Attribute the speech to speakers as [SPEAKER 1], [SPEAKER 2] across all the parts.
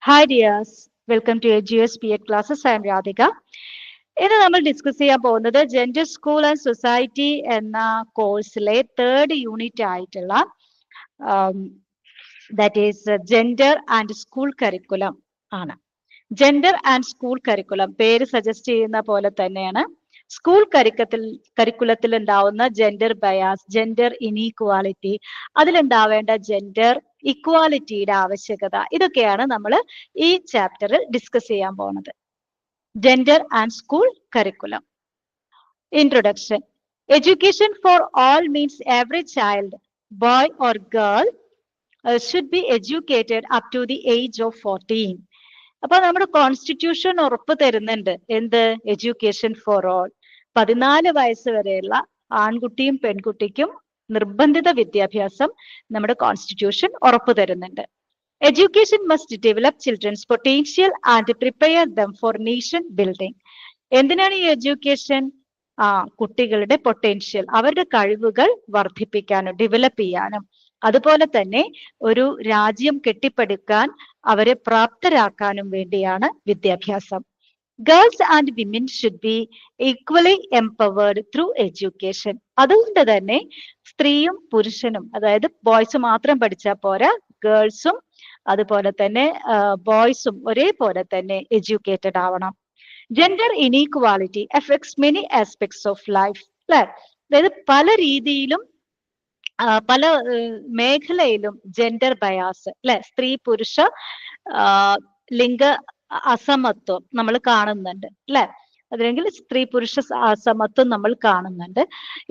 [SPEAKER 1] Hi dears, welcome to AGS PED classes. I am Radhika. ഇന്ന് നമ്മൾ discuss ചെയ്യാൻ പോകുന്നത് ജെൻഡർ സ്കൂൾ ആൻഡ് സൊസൈറ്റി എന്ന കോഴ്സിലെ തേർഡ് യൂണിറ്റ് ആയിട്ടുള്ള that is gender and school curriculum ആണ്. ജെൻഡർ ആൻഡ് സ്കൂൾ കരിക്കുലം പേര് സജസ്റ്റ് ചെയ്യുന്ന പോലെ തന്നെയാണ് സ്കൂൾ കരിക്കുലത്തിൽ ഉണ്ടാവുന്ന ജെൻഡർ ബയാസ്, ജെൻഡർ ഇനീക്വാലിറ്റി, അതിലുണ്ടാവേണ്ട ജെൻഡർ ഇക്വാലിറ്റിയുടെ ആവശ്യകത, ഇതൊക്കെയാണ് നമ്മൾ ഈ ചാപ്റ്ററിൽ ഡിസ്കസ് ചെയ്യാൻ പോകുന്നത്. Gender and school curriculum. Introduction. Education for all means every child, boy or girl, should be educated up to the age of 14. അപ്പൊ നമ്മുടെ കോൺസ്റ്റിറ്റ്യൂഷൻ ഉറപ്പ് തരുന്നുണ്ട് എന്ത്? Education for all. 14 വയസ്സ് വരെയുള്ള ആൺകുട്ടിയും പെൺകുട്ടിക്കും നിർബന്ധിത വിദ്യാഭ്യാസം നമ്മുടെ കോൺസ്റ്റിറ്റ്യൂഷൻ ഉറപ്പ് തരുന്നുണ്ട്. Education must develop children's potential and prepare them for nation building. എന്തിനാണ് ഈ എഡ്യൂക്കേഷൻ? കുട്ടികളുടെ പൊട്ടൻഷ്യൽ, അവരുടെ കഴിവുകൾ വർദ്ധിപ്പിക്കാനും ഡെവലപ്പ് ചെയ്യാനും, അതുപോലെ തന്നെ ഒരു രാജ്യം കെട്ടിപ്പടുക്കാൻ അവരെ പ്രാപ്തരാക്കാനും വേണ്ടിയാണ് വിദ്യാഭ്യാസം. Girls and women should be equally empowered through education. അതുകൊണ്ട് തന്നെ സ്ത്രീയും പുരുഷനും, അതായത് ബോയ്സ് മാത്രം പഠിച്ചാൽ പോരാ, ഗേൾസും അതുപോലെ തന്നെ ബോയ്സും ഒരേപോലെ തന്നെ എഡ്യൂക്കേറ്റഡ് ആവണം. Gender inequality effects many aspects of life. അല്ലെ, അതായത് പല രീതിയിലും പല മേഖലയിലും ജെൻഡർ ബയാസ്, അല്ലെ, സ്ത്രീ പുരുഷ ലിംഗ അസമത്വം നമ്മൾ കാണുന്നുണ്ട്, അല്ലെ, അല്ലെങ്കിൽ സ്ത്രീ പുരുഷ അസമത്വം നമ്മൾ കാണുന്നുണ്ട്.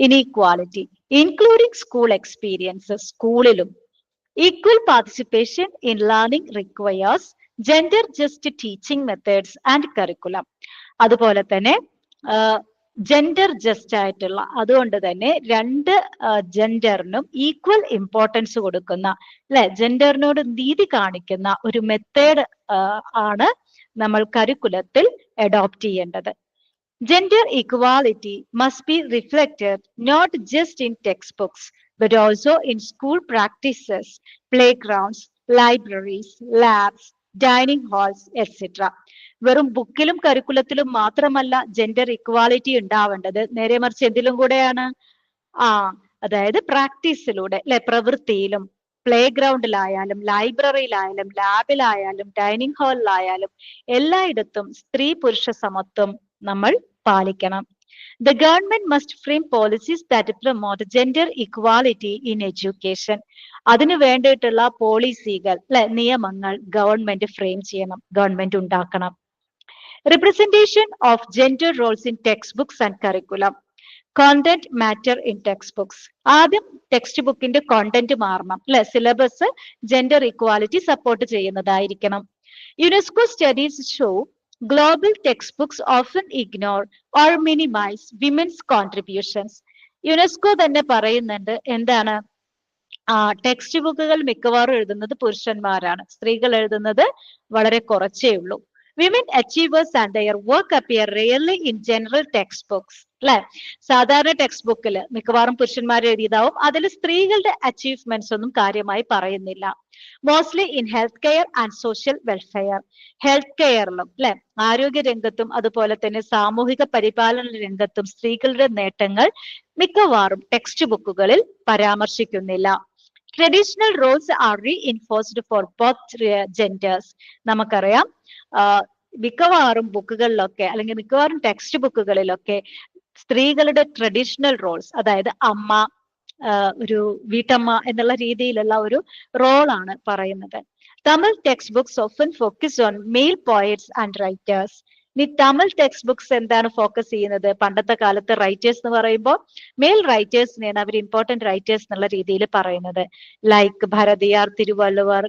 [SPEAKER 1] Inequality including school experiences. സ്കൂളിലും equal participation in learning requires gender just teaching methods and curriculum. അതുപോലെ തന്നെ ജെൻഡർ ജസ്റ്റ് ആയിട്ടുള്ള, അതുകൊണ്ട് തന്നെ രണ്ട് ജെൻഡറിനും ഈക്വൽ ഇമ്പോർട്ടൻസ് കൊടുക്കുന്ന, അല്ലെ, ജെൻഡറിനോട് നീതി കാണിക്കുന്ന ഒരു മെത്തേഡ് ആണ് നമ്മൾ കരിക്കുലത്തിൽ അഡോപ്റ്റ് ചെയ്യേണ്ടത്. Gender equality must be reflected not just in textbooks, but also in school practices, playgrounds, libraries, labs, dining halls, etc. വെറും ബുക്കിലും കരിക്കുലത്തിലും മാത്രമല്ല ജെൻഡർ ഇക്വാലിറ്റി ഉണ്ടാവേണ്ടത്, നേരെ മറിച്ച് എന്തിലും കൂടെയാണ്? അതായത് പ്രാക്ടീസിലൂടെ, അല്ലെ, പ്രവൃത്തിയിലും, പ്ലേ ഗ്രൗണ്ടിലായാലും, ലൈബ്രറിയിലായാലും, ലാബിലായാലും, ഡൈനിങ് ഹാളിലായാലും എല്ലായിടത്തും സ്ത്രീ പുരുഷ സമത്വം നമ്മൾ പാലിക്കണം. The government must frame policies that promote gender equality in education. അതിനു വേണ്ടിയിട്ടുള്ള പോളിസികൾ, അല്ലെ, നിയമങ്ങൾ ഗവൺമെന്റ് ഫ്രെയിം ചെയ്യണം, ഗവൺമെന്റ് ഉണ്ടാക്കണം. Representation of gender roles in textbooks and curriculum. Content matter in textbooks. ആദ്യം ടെക്സ്റ്റ് ബുക്കിന്റെ കോണ്ടന്റ് മാറണം, അല്ലെ, സിലബസ് ജെൻഡർ ഇക്വാലിറ്റി സപ്പോർട്ട് ചെയ്യുന്നതായിരിക്കണം. UNESCO studies show global textbooks often ignore or minimize women's contributions. UNESCO തന്നെ പറയുന്നുണ്ട് എന്താണ്? Text ബുക്കുകൾ മിക്കവാറും എഴുതുന്നത് പുരുഷന്മാരാണ്, സ്ത്രീകൾ എഴുതുന്നത് വളരെ കുറച്ചേ ഉള്ളൂ. Women achievers and their work appear rarely in general textbooks. അല്ലെ, സാധാരണ ടെക്സ്റ്റ് ബുക്കിൽ മിക്കവാറും പുരുഷന്മാർ എഴുതിയതാവും, അതിൽ സ്ത്രീകളുടെ അച്ചീവ്മെന്റ്സ് ഒന്നും കാര്യമായി പറയുന്നില്ല. Mostly in health care and social welfare. Health കെയറിലും, അല്ലെ, ആരോഗ്യ രംഗത്തും അതുപോലെ തന്നെ സാമൂഹിക പരിപാലന രംഗത്തും സ്ത്രീകളുടെ നേട്ടങ്ങൾ മിക്കവാറും ടെക്സ്റ്റ് ബുക്കുകളിൽ പരാമർശിക്കുന്നില്ല. Traditional roles are reinforced for both genders. നമുക്കറിയാം മിക്കവാറും ബുക്കുകളിലൊക്കെ, അല്ലെങ്കിൽ മിക്കവാറും ടെക്സ്റ്റ് ബുക്കുകളിലൊക്കെ സ്ത്രീകളുടെ ട്രഡീഷണൽ റോൾസ്, അതായത് അമ്മ, ഒരു വീട്ടമ്മ എന്നുള്ള രീതിയിലുള്ള ഒരു റോളാണ് പറയുന്നത്. Tamil textbooks often focus on male poets and writers. ഇനി തമിഴ് ടെക്സ്റ്റ് ബുക്സ് എന്താണ് ഫോക്കസ് ചെയ്യുന്നത്? പണ്ടത്തെ കാലത്ത് റൈറ്റേഴ്സ് എന്ന് പറയുമ്പോൾ മെയിൽ റൈറ്റേഴ്സിനെയാണ് അവർ ഇമ്പോർട്ടന്റ് റൈറ്റേഴ്സ് എന്നുള്ള രീതിയിൽ പറയുന്നത്. ലൈക്ക് ഭാരതിയാർ, തിരുവള്ളുവർ,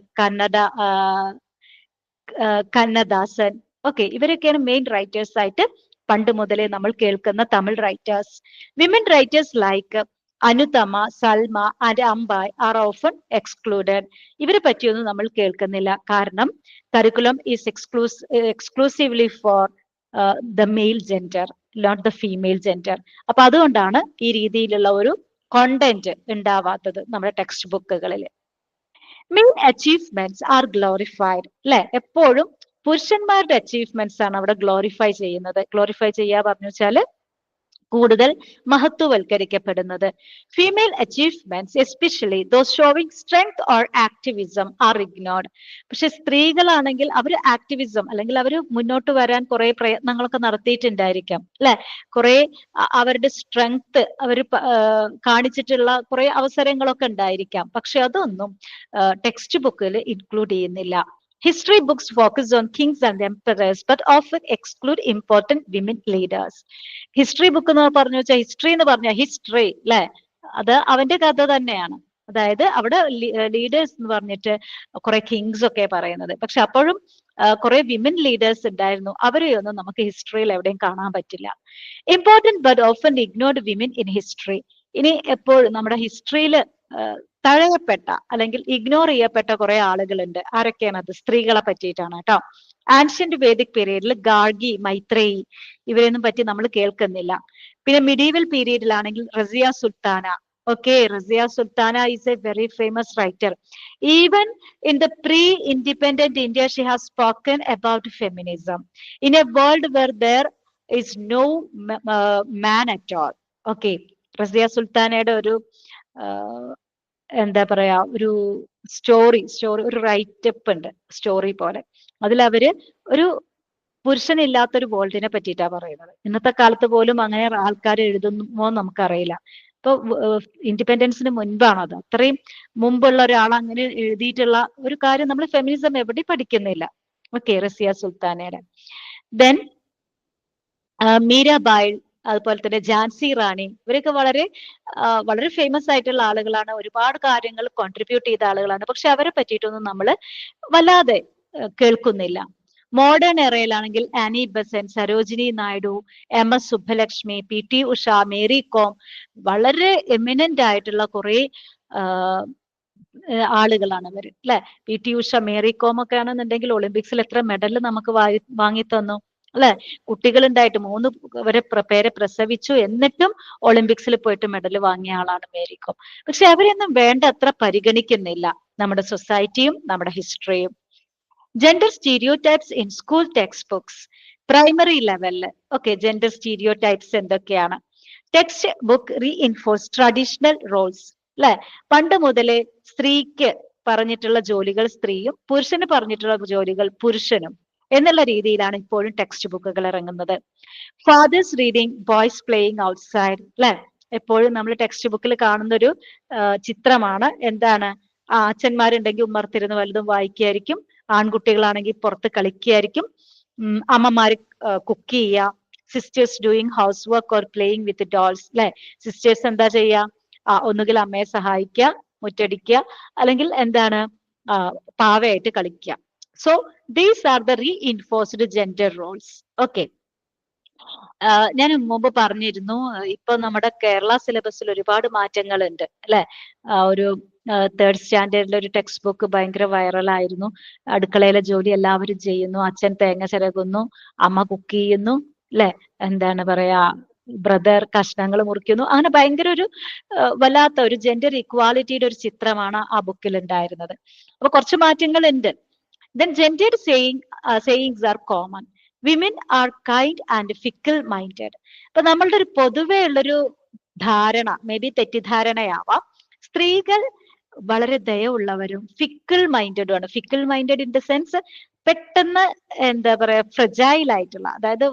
[SPEAKER 1] കണ്ണദാസൻ, ഓക്കെ, ഇവരൊക്കെയാണ് മെയിൻ റൈറ്റേഴ്സ് ആയിട്ട് പണ്ട് മുതലേ നമ്മൾ കേൾക്കുന്ന Tamil writers. Women writers like Anuthama, Salma and Ambai are often excluded. ഇവരെ പറ്റിയൊന്നും നമ്മൾ കേൾക്കുന്നില്ല, കാരണം curriculum is exclusively for the mail gender, not the female gender. അപ്പൊ അതുകൊണ്ടാണ് ഈ രീതിയിലുള്ള ഒരു കോണ്ടന്റ് ഉണ്ടാവാത്തത് നമ്മുടെ ടെക്സ്റ്റ് ബുക്കുകളിൽ. മെയിൻ അച്ചീവ്മെന്റ്സ് ആർ ഗ്ലോറിഫൈഡ് അല്ലെ. എപ്പോഴും പുരുഷന്മാരുടെ അച്ചീവ്മെന്റ്സ് ആണ് അവിടെ ഗ്ലോറിഫൈ ചെയ്യുന്നത്. ഗ്ലോറിഫൈ ചെയ്യാ പറഞ്ഞു വെച്ചാല് കൂടുതൽ മഹത്വവൽക്കരിക്കപ്പെടുന്നത്. Female achievements especially those showing strength or activism are ignored. പക്ഷെ സ്ത്രീകളാണെങ്കിൽ അവർ ആക്ടിവിസം അല്ലെങ്കിൽ അവർ മുന്നോട്ട് വരാൻ കുറെ പ്രയത്നങ്ങളൊക്കെ നടത്തിയിട്ടുണ്ടായിരിക്കാം അല്ലെ. കുറെ അവരുടെ സ്ട്രെങ്ത് അവർ കാണിച്ചിട്ടുള്ള കുറെ അവസരങ്ങളൊക്കെ ഉണ്ടായിരിക്കാം. പക്ഷെ അതൊന്നും ടെക്സ്റ്റ് ബുക്കിൽ ഇൻക്ലൂഡ് ചെയ്യുന്നില്ല. History books focus on kings and emperors, but often exclude important women leaders. History book എന്ന് പറഞ്ഞു വെച്ചാൽ ഹിസ്റ്ററി എന്ന് പറഞ്ഞാൽ ഹിസ്റ്ററി അല്ലെ, അത് അവന്റെ കഥ തന്നെയാണ്. അതായത് അവിടെ ലീഡേഴ്സ് എന്ന് പറഞ്ഞിട്ട് കുറെ കിങ്സ് ഒക്കെ പറയുന്നത്. പക്ഷെ അപ്പോഴും കുറെ വിമൻ ലീഡേഴ്സ് ഉണ്ടായിരുന്നു. അവരെയൊന്നും നമുക്ക് ഹിസ്റ്ററിയിൽ എവിടെയും കാണാൻ പറ്റില്ല. Important but often ignored women in history. ഇനി എപ്പോഴും നമ്മുടെ ഹിസ്റ്ററിയിൽ തഴയപ്പെട്ട അല്ലെങ്കിൽ ഇഗ്നോർ ചെയ്യപ്പെട്ട കുറെ ആളുകളുണ്ട്. ആരൊക്കെയാണ് അത്? സ്ത്രീകളെ പറ്റിയിട്ടാണ് കേട്ടോ. ആൻഷ്യന്റ് വേദിക് പീരീഡിൽ ഗാർഗി, മൈത്രേയി ഇവരെയൊന്നും പറ്റി നമ്മൾ കേൾക്കുന്നില്ല. പിന്നെ മിഡീവൽ പീരീഡിലാണെങ്കിൽ Razia Sultana. Okay, Razia Sultana is a very famous writer. Even in the pre-independent India, she has spoken about feminism in a world where there is no man at all. Okay, Razia Sultanയുടെ ഒരു എന്താ പറയാ ഒരു story ഒരു writeup ഉണ്ട്, story പോലെ. അതിൽ അവര് ഒരു പുരുഷനില്ലാത്തൊരു വേൾഡിനെ പറ്റിയിട്ടാ പറയുന്നത്. ഇന്നത്തെ കാലത്ത് പോലും അങ്ങനെ ആൾക്കാർ എഴുതുമോ നമുക്കറിയില്ല. ഇപ്പൊ ഇൻഡിപെൻഡൻസിന് മുൻപാണത്. അത്രയും മുമ്പുള്ള ഒരാൾ അങ്ങനെ എഴുതിയിട്ടുള്ള ഒരു കാര്യം നമ്മൾ ഫെമിനിസം എവിടെ പഠിക്കുന്നില്ല. ഓക്കെ, റസിയ സുൽത്താനയുടെ. ദെൻ മീരാബായ്, അതുപോലെ തന്നെ ഝാൻസി റാണി, ഇവരൊക്കെ വളരെ ഫേമസ് ആയിട്ടുള്ള ആളുകളാണ്. ഒരുപാട് കാര്യങ്ങൾ കോൺട്രിബ്യൂട്ട് ചെയ്ത ആളുകളാണ്. പക്ഷെ അവരെ പറ്റിയിട്ടൊന്നും നമ്മൾ വല്ലാതെ കേൾക്കുന്നില്ല. മോഡേൺ എറയിലാണെങ്കിൽ Annie Besant, Sarojini Naidu, M S Subbalakshmi, P T Usha, Mary Kom, വളരെ എമിനന്റ് ആയിട്ടുള്ള കുറെ ആളുകളാണ് അവർ അല്ലെ. P T Usha, Mary Kom ഒക്കെ ആണെന്നുണ്ടെങ്കിൽ ഒളിമ്പിക്സിൽ എത്ര മെഡൽ നമുക്ക് വാങ്ങി തന്നു അല്ലെ. കുട്ടികൾ ഉണ്ടായിട്ട് 3 പേരെ പ്രസവിച്ചു, എന്നിട്ടും ഒളിമ്പിക്സിൽ പോയിട്ട് മെഡൽ വാങ്ങിയ ആളാണ് മേരി കോം. പക്ഷെ അവരെയൊന്നും വേണ്ട അത്ര പരിഗണിക്കുന്നില്ല നമ്മുടെ സൊസൈറ്റിയും നമ്മുടെ ഹിസ്റ്ററിയും. Gender stereotypes in school textbooks primary ലെവലില്. ഓക്കെ, ജെൻഡർ സ്റ്റീരിയോടൈപ്സ് എന്തൊക്കെയാണ്? Textbook reinforce traditional roles അല്ലെ. പണ്ട് മുതലേ സ്ത്രീക്ക് പറഞ്ഞിട്ടുള്ള ജോലികൾ സ്ത്രീയും പുരുഷന് പറഞ്ഞിട്ടുള്ള ജോലികൾ പുരുഷനും എന്നുള്ള രീതിയിലാണ് ഇപ്പോഴും ടെക്സ്റ്റ് ബുക്കുകൾ ഇറങ്ങുന്നത്. Fathers reading, boys playing outside അല്ലെ. എപ്പോഴും നമ്മൾ ടെക്സ്റ്റ് ബുക്കിൽ കാണുന്ന ഒരു ചിത്രമാണ്. എന്താണ്? അച്ഛന്മാരുണ്ടെങ്കിൽ ഉമ്മർത്തിരുന്ന് വലുതും വായിക്കുകയായിരിക്കും, ആൺകുട്ടികളാണെങ്കിൽ പുറത്ത് കളിക്കുകയായിരിക്കും, അമ്മമാര് കുക്ക് ചെയ്യുക, sisters doing house work or playing with dolls അല്ലെ. സിസ്റ്റേഴ്സ് എന്താ ചെയ്യുക? ഒന്നുകിൽ അമ്മയെ സഹായിക്കുക, മുറ്റടിക്കുക, അല്ലെങ്കിൽ എന്താണ് പാവയായിട്ട് കളിക്കുക. So these are the reinforced gender roles. Okay, ഞാൻ മുമ്പ് പറഞ്ഞിരുന്നു, ഇപ്പൊ നമ്മുടെ കേരള സിലബസിൽ ഒരുപാട് മാറ്റങ്ങൾ ഉണ്ട് അല്ലെ. ഒരു 3rd സ്റ്റാൻഡേർഡിലെ ഒരു ടെക്സ്റ്റ് ബുക്ക് ഭയങ്കര വൈറലായിരുന്നു. അടുക്കളയിലെ ജോലി എല്ലാവരും ചെയ്യുന്നു, അച്ഛൻ തേങ്ങ ചിരകുന്നു, അമ്മ കുക്ക് ചെയ്യുന്നു അല്ലെ. എന്താണ് പറയാ, ബ്രദർ കഷ്ണങ്ങൾ മുറിക്കുന്നു. അങ്ങനെ ഭയങ്കര ഒരു വല്ലാത്ത ഒരു ജെൻഡർ ഇക്വാലിറ്റിയുടെ ഒരു ചിത്രമാണ് ആ ബുക്കിൽ ഉണ്ടായിരുന്നത്. അപ്പൊ കുറച്ച് മാറ്റങ്ങൾ ഉണ്ട്. Then gendered sayings are common. Women are kind and fickle minded. അപ്പൊ നമ്മളുടെ ഒരു പൊതുവേ ഉള്ളൊരു ധാരണ, മേ ബി തെറ്റിദ്ധാരണയാവാം, സ്ത്രീകൾ വളരെ ദയവുള്ളവരും ഫിക്കിൾ മൈൻഡഡും ആണ്. Fickle minded in the sense പെട്ടെന്ന് എന്താ പറയാ ഫ്രജൈൽ ആയിട്ടുള്ള, അതായത്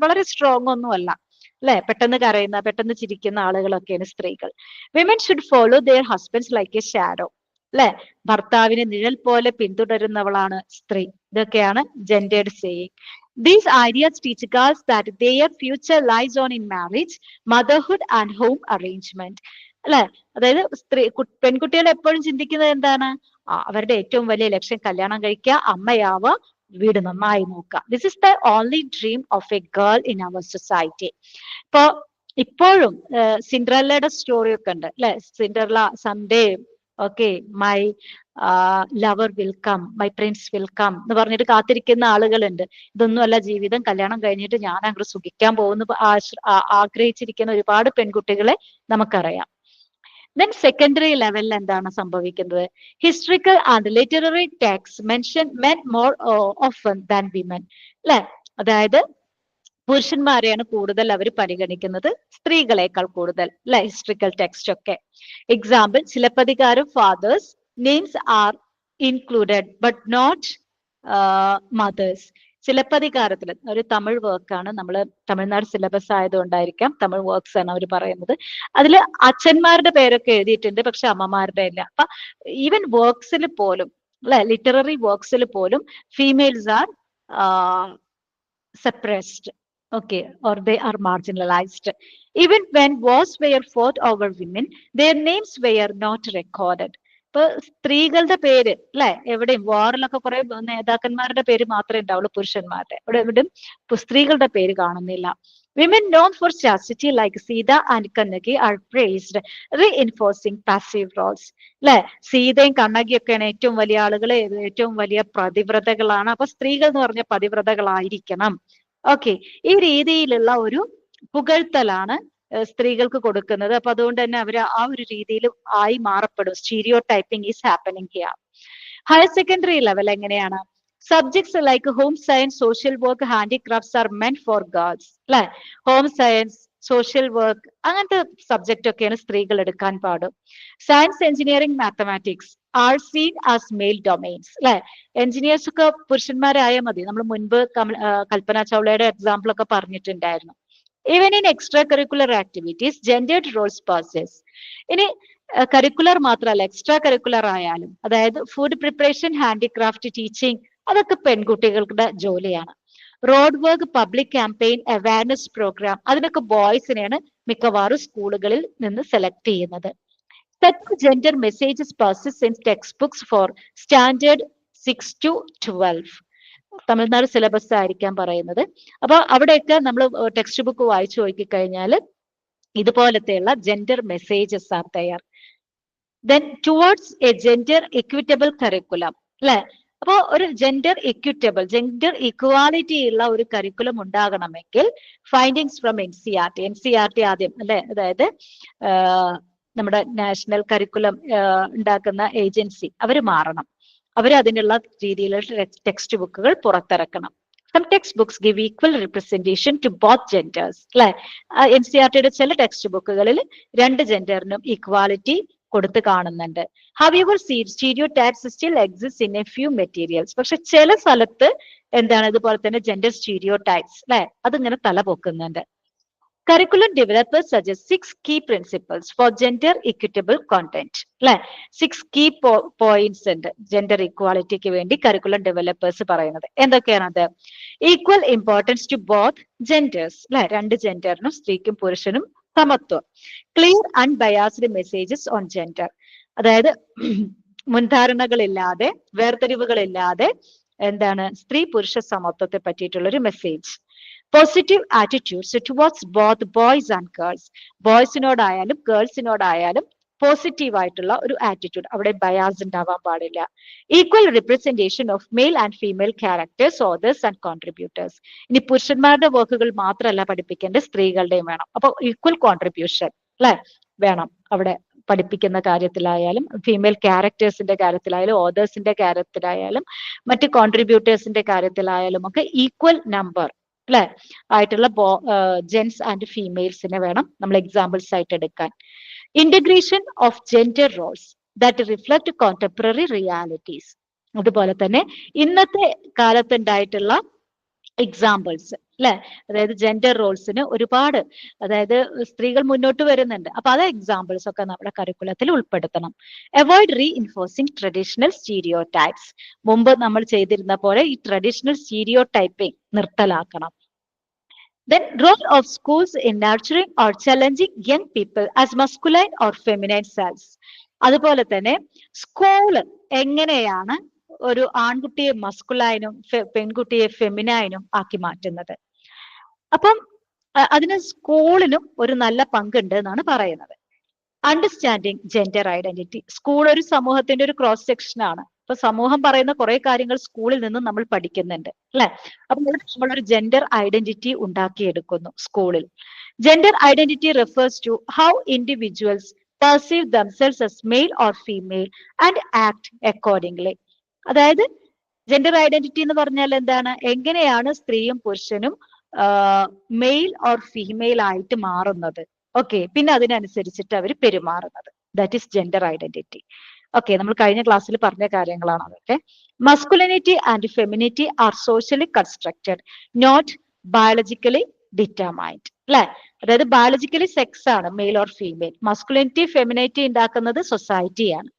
[SPEAKER 1] വളരെ സ്ട്രോങ് ഒന്നും അല്ല അല്ലെ. പെട്ടെന്ന് കരയുന്ന, പെട്ടെന്ന് ചിരിക്കുന്ന ആളുകളൊക്കെയാണ് സ്ത്രീകൾ. Women should follow their husbands like a shadow അല്ലെ. ഭർത്താവിനെ നിഴൽ പോലെ പിന്തുടരുന്നവളാണ് സ്ത്രീ. ഇതൊക്കെയാണ് gendered saying. These ideas teach girls that their future lies on in marriage, motherhood and home arrangement. അല്ലെ, അതായത് പെൺകുട്ടികൾ എപ്പോഴും ചിന്തിക്കുന്നത് എന്താണ്? അവരുടെ ഏറ്റവും വലിയ ലക്ഷ്യം കല്യാണം കഴിക്കുക, അമ്മയാവുക, വീട് നന്നായി നോക്കുക. This is the only dream of a girl in our society. ഇപ്പൊ ഇപ്പോഴും സിൻഡ്രല്ലയുടെ സ്റ്റോറി ഒക്കെ ഉണ്ട് അല്ലെ. Cinderella Sunday okay my lover will come, my prince will come എന്ന് പറഞ്ഞിട്ട് കാത്തിരിക്കുന്ന ആളുകളുണ്ട്. ഇതൊന്നും അല്ല ജീവിതം, കല്യാണം കഴിഞ്ഞിട്ട് ഞാൻ അങ്ങോട്ട് സുഖിക്കാൻ പോകുന്നു ആഗ്രഹിച്ചിരിക്കുന്ന ഒരുപാട് പെൺകുട്ടികളെ നമുക്കറിയാം. ദെൻ സെക്കൻഡറി ലെവലിൽ എന്താണ് സംഭവിക്കുന്നത്? Historical and literary text mention men more often than women, അല്ലെ? അതായത് പുരുഷന്മാരെയാണ് കൂടുതൽ അവർ പരിഗണിക്കുന്നത് സ്ത്രീകളെക്കാൾ കൂടുതൽ, അല്ലെ? ഹിസ്റ്ററിക്കൽ ടെക്സ്റ്റ് ഒക്കെ. Example, Silappathikaram fathers names are included but not mothers. ചിലപ്പതികാരത്തിൽ ഒരു തമിഴ് വർക്കാണ്, നമ്മൾ തമിഴ്നാട് സിലബസ് ആയതുകൊണ്ടായിരിക്കാം തമിഴ് വർക്ക്സ് ആണ് അവർ പറയുന്നത്. അതിൽ അച്ഛന്മാരുടെ പേരൊക്കെ എഴുതിയിട്ടുണ്ട്, പക്ഷെ അമ്മമാരുടെ ഇല്ല. അപ്പൊ ഈവൻ വർക്ക്സിൽ പോലും, അല്ലെ, ലിറ്റററി വർക്ക്സിൽ പോലും females are suppressed, okay, or they are marginalized. Even when wars were fought over women, their names were not recorded. ഇപ്പൊ സ്ത്രീകളുടെ പേര്, അല്ലെ, എവിടെയും വാറിലൊക്കെ കുറെ നേതാക്കന്മാരുടെ പേര് മാത്രമേ ഉണ്ടാവുള്ളൂ, പുരുഷന്മാരുടെ ഇവിടെ എവിടെയും സ്ത്രീകളുടെ പേര് കാണുന്നില്ല. Women known for chastity like Sita and Kannagi are praised, reinforcing passive roles. അല്ലെ, സീതയും കണ്ണകിയൊക്കെയാണ് ഏറ്റവും വലിയ ആളുകൾ, ഏറ്റവും വലിയ പതിവ്രതകളാണ്. അപ്പൊ സ്ത്രീകൾ എന്ന് പറഞ്ഞ പതിവ്രതകളായിരിക്കണം. ഓക്കെ, ഈ രീതിയിലുള്ള ഒരു പുകഴ്ത്തലാണ് സ്ത്രീകൾക്ക് കൊടുക്കുന്നത്. അപ്പൊ അതുകൊണ്ട് തന്നെ അവർ ആ ഒരു രീതിയിൽ ആയി മാറപ്പെടും. Stereotyping is happening here. Higher secondary level എങ്ങനെയാണ്? Subjects like home science, social work, handicrafts are meant for girls, അല്ലെ? ഹോം സയൻസ്, സോഷ്യൽ വർക്ക്, അങ്ങനത്തെ സബ്ജക്റ്റ് ഒക്കെയാണ് സ്ത്രീകൾ എടുക്കാൻ പാടും. Science, engineering, mathematics are seen as male domains, അല്ലെ? Engineers ഒക്കെ പുരുഷന്മാരായാൽ മതി. നമ്മൾ മുൻപ് കൽപ്പന ചൗളയുടെ എക്സാമ്പിൾ ഒക്കെ പറഞ്ഞിട്ടുണ്ടായിരുന്നു. Even in extra curricular activities gendered Rolls passes. ഇനി കരിക്കുലർ മാത്രമല്ല, എക്സ്ട്രാ കരിക്കുലർ ആയാലും, അതായത് ഫുഡ് പ്രിപ്പറേഷൻ, ഹാൻഡിക്രാഫ്റ്റ്, ടീച്ചിങ്, അതൊക്കെ പെൺകുട്ടികളുടെ ജോലിയാണ്. Road work, public campaign, awareness programme, അതിനൊക്കെ ബോയ്സിനെയാണ് മിക്കവാറും സ്കൂളുകളിൽ നിന്ന് സെലക്ട് ചെയ്യുന്നത്. Set gender messages passes in text books four standard 6 to 12. Tamil Nadu syllabus ആയിരിക്കാം പറയുന്നത്. അപ്പൊ അവിടെയൊക്കെ നമ്മൾ ടെക്സ്റ്റ് ബുക്ക് വായിച്ചു നോക്കിക്കഴിഞ്ഞാൽ ഇതുപോലത്തെയുള്ള ജെൻഡർ മെസ്സേജസ് ആർ തയ്യാർ. Then towards A gender equitable curriculum, അല്ലെ? അപ്പോ ഒരു ജെൻഡർ ഇക്വിറ്റബിൾ, ജെൻഡർ ഇക്വാലിറ്റി ഉള്ള ഒരു കരിക്കുലം ഉണ്ടാകണമെങ്കിൽ ഫൈൻഡിങ്സ് ഫ്രം NCERT ആദ്യം, അല്ലെ? അതായത് നമ്മുടെ നാഷണൽ കരിക്കുലം ഉണ്ടാക്കുന്ന ഏജൻസി അവർ മാറണം. അവർ അതിനുള്ള രീതിയിലുള്ള ടെക്സ്റ്റ് ബുക്കുകൾ പുറത്തിറക്കണം. Some textbooks give equal representation to both genders, അല്ലെ? NCERTയുടെ ചില ടെക്സ്റ്റ് ബുക്കുകളിൽ രണ്ട് ജെൻഡറിനും ഈക്വാലിറ്റി കൊടുത്ത് കാണുന്നുണ്ട്. However, stereotypes still exist in a few materials. പക്ഷെ ചില സ്ഥലത്ത് എന്താണ് ഇതുപോലെ തന്നെ ജെൻഡർ സ്റ്റീരിയോടൈപ്സ്, അല്ലെ, അതിങ്ങനെ തല പൊക്കുന്നുണ്ട്. Curriculum developers suggest 6 key principles for gender equitable content, അല്ലെ? 6 key points ഉണ്ട് ജെൻഡർ ഇക്വാലിറ്റിക്ക് വേണ്ടി കരിക്കുലം ഡെവലപ്പേഴ്സ് പറയുന്നത്. എന്തൊക്കെയാണത്? Equal importance to both genders, അല്ലെ? രണ്ട് ജെൻഡറിനും, സ്ത്രീക്കും പുരുഷനും സമത്വം. Clear unbiased messages on gender, അതായത് മുൻധാരണകളില്ലാതെ, വേർതിരിവുകളില്ലാതെ എന്താണ് സ്ത്രീ പുരുഷ സമത്വത്തെ പറ്റിയിട്ടുള്ള ഒരു message. Positive attitudes towards both boys and girls, ബോയ്സിനോടായാലും ഗേൾസിനോടായാലും പോസിറ്റീവ് ആയിട്ടുള്ള ഒരു ആറ്റിറ്റ്യൂഡ്, അവിടെ ബയാസ് ഉണ്ടാവാൻ പാടില്ല. Equal representation of male and female characters, authors and contributors. ഇനി പുരുഷന്മാരുടെ വർക്കുകൾ മാത്രമല്ല പഠിപ്പിക്കേണ്ടത്, സ്ത്രീകളുടെയും വേണം. അപ്പൊ ഈക്വൽ കോൺട്രിബ്യൂഷൻ, അല്ലെ, വേണം അവിടെ പഠിപ്പിക്കുന്ന കാര്യത്തിലായാലും, ഫീമെയിൽ ക്യാരക്ടേഴ്സിന്റെ കാര്യത്തിലായാലും, ഓതേഴ്സിന്റെ കാര്യത്തിലായാലും, മറ്റ് കോൺട്രിബ്യൂട്ടേഴ്സിന്റെ കാര്യത്തിലായാലും ഒക്കെ ഈക്വൽ നമ്പർ, അല്ലെ, ആയിട്ടുള്ള ജെൻസ് ആൻഡ് ഫീമെയിൽസിനെ വേണം നമ്മൾ എക്സാമ്പിൾസ് ആയിട്ട് എടുക്കാൻ. Integration of gender Rolls that reflect contemporary realities, അതുപോലെ തന്നെ ഇന്നത്തെ കാലത്തുണ്ടായിട്ടുള്ള എക്സാമ്പിൾസ്, അല്ലെ? അതായത് ജെൻഡർ റോൾസിന് ഒരുപാട്, അതായത് സ്ത്രീകൾ മുന്നോട്ട് വരുന്നുണ്ട്. അപ്പൊ അത് എക്സാമ്പിൾസ് ഒക്കെ നമ്മുടെ കരിക്കുലത്തിൽ ഉൾപ്പെടുത്തണം. Avoid reinforcing traditional stereotypes, മുമ്പ് നമ്മൾ ചെയ്തിരുന്ന പോലെ ഈ ട്രഡീഷണൽ സ്റ്റീരിയോ ടൈപ്പിംഗ് നിർത്തലാക്കണം. Then role of schools in nurturing or challenging young people as masculine or feminine selves. അതുപോലെ തന്നെ സ്കൂള് എങ്ങനെയാണ് ഒരു ആൺകുട്ടിയെ മസ്കുലൈനും പെൺകുട്ടിയെ ഫെമിനൈനും ആക്കി മാറ്റുന്നത്. അപ്പം അതിന് സ്കൂളിനും ഒരു നല്ല പങ്കുണ്ട് എന്നാണ് പറയുന്നത്. അണ്ടർസ്റ്റാൻഡിങ് ജെൻഡർ ഐഡന്റിറ്റി, സ്കൂൾ ഒരു സമൂഹത്തിന്റെ ഒരു ക്രോസ് സെക്ഷൻ ആണ്. ഇപ്പൊ സമൂഹം പറയുന്ന കുറെ കാര്യങ്ങൾ സ്കൂളിൽ നിന്നും നമ്മൾ പഠിക്കുന്നുണ്ട്, അല്ലെ? അപ്പൊ നമ്മളൊരു ജെൻഡർ ഐഡന്റിറ്റി ഉണ്ടാക്കിയെടുക്കുന്നു സ്കൂളിൽ. Gender identity refers to how individuals perceive themselves as male or female and act accordingly. അതായത് ജെൻഡർ ഐഡന്റിറ്റി എന്ന് പറഞ്ഞാൽ എന്താണ്, എങ്ങനെയാണ് സ്ത്രീയും പുരുഷനും മെയിൽ ഓർ ഫീമെയിൽ ആയിട്ട് മാറുന്നത്, ഓക്കെ, പിന്നെ അതിനനുസരിച്ചിട്ട് അവർ പെരുമാറുന്നത്, that is gender identity. Okay, നമ്മൾ കഴിഞ്ഞ ക്ലാസ്സിൽ പറഞ്ഞ കാര്യങ്ങളാണ് അതൊക്കെ. Masculinity and feminity are socially constructed, not biologically determined, അല്ലെ? അതായത് ബയോളജിക്കലി സെക്സ് ആണ് male or female, masculinity feminity ഉണ്ടാക്കുന്നത് സൊസൈറ്റിയാണ്.